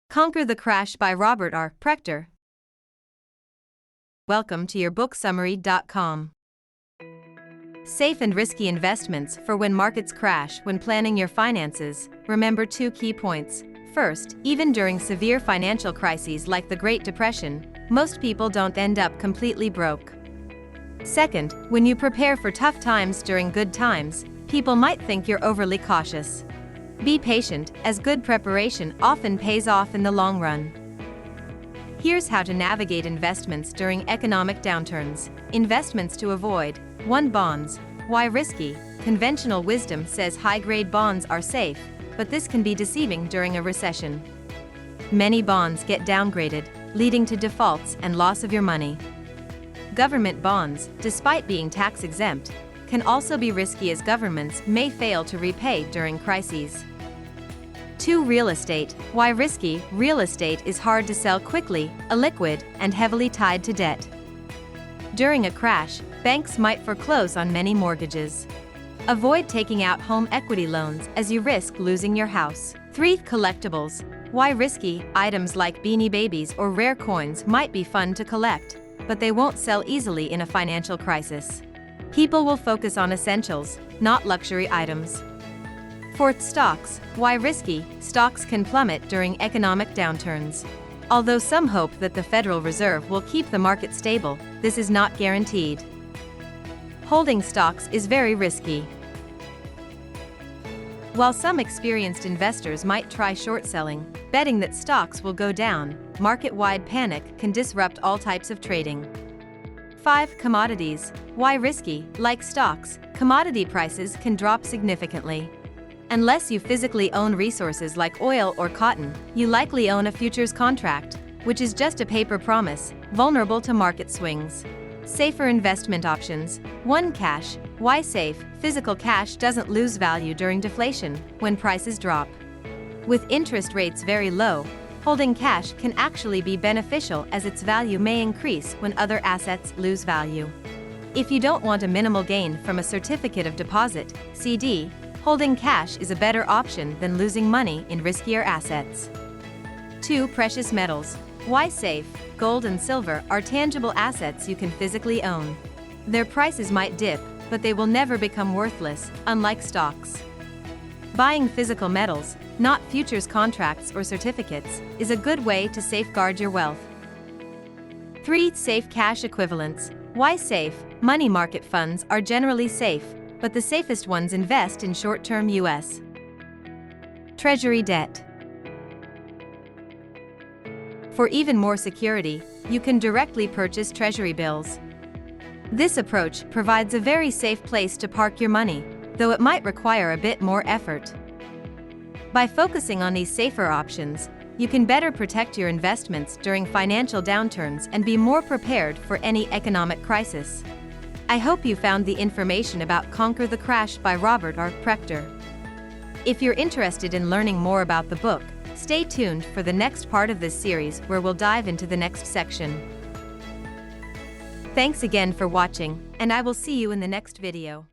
Conquer the Crash by Robert R. Prechter. Welcome to your booksummary.com. Safe and risky investments for when markets crash. When planning your finances, remember two key points. First, even during severe financial crises like the Great Depression, most people don't end up completely broke. Second, when you prepare for tough times during good times, people might think you're overly cautious. Be patient, as good preparation often pays off in the long run. Here's how to navigate investments during economic downturns. Investments to avoid. 1. Bonds. Why risky? Conventional wisdom says high-grade bonds are safe, but this can be deceiving during a recession. Many bonds get downgraded, leading to defaults and loss of your money. Government bonds, despite being tax-exempt, can also be risky as governments may fail to repay during crises. 2. Real estate. Why risky? Real estate is hard to sell quickly, illiquid, and heavily tied to debt. During a crash, banks might foreclose on many mortgages. Avoid taking out home equity loans as you risk losing your house. 3. Collectibles. Why risky? Items like Beanie Babies or rare coins might be fun to collect, but they won't sell easily in a financial crisis. People will focus on essentials, not luxury items. 4. Stocks. Why risky? Stocks can plummet during economic downturns. Although some hope that the Federal Reserve will keep the market stable, this is not guaranteed. Holding stocks is very risky. While some experienced investors might try short selling, betting that stocks will go down, market-wide panic can disrupt all types of trading. 5. Commodities. Why risky? Like stocks, commodity prices can drop significantly. Unless you physically own resources like oil or cotton, you likely own a futures contract, which is just a paper promise, vulnerable to market swings. Safer investment options. 1. Cash. Why safe? Physical cash doesn't lose value during deflation, when prices drop. With interest rates very low, holding cash can actually be beneficial as its value may increase when other assets lose value. If you don't want a minimal gain from a certificate of deposit, CD, holding cash is a better option than losing money in riskier assets. 2. Precious metals. Why safe? Gold and silver are tangible assets you can physically own. Their prices might dip, but they will never become worthless, unlike stocks. Buying physical metals, not futures contracts or certificates, is a good way to safeguard your wealth. 3. Safe cash equivalents. Why safe? Money market funds are generally safe, but the safest ones invest in short-term U.S. Treasury debt. For even more security, you can directly purchase Treasury bills. This approach provides a very safe place to park your money, though it might require a bit more effort. By focusing on these safer options, you can better protect your investments during financial downturns and be more prepared for any economic crisis. I hope you found the information about Conquer the Crash by Robert R. Prechter. If you're interested in learning more about the book, stay tuned for the next part of this series where we'll dive into the next section. Thanks again for watching, and I will see you in the next video.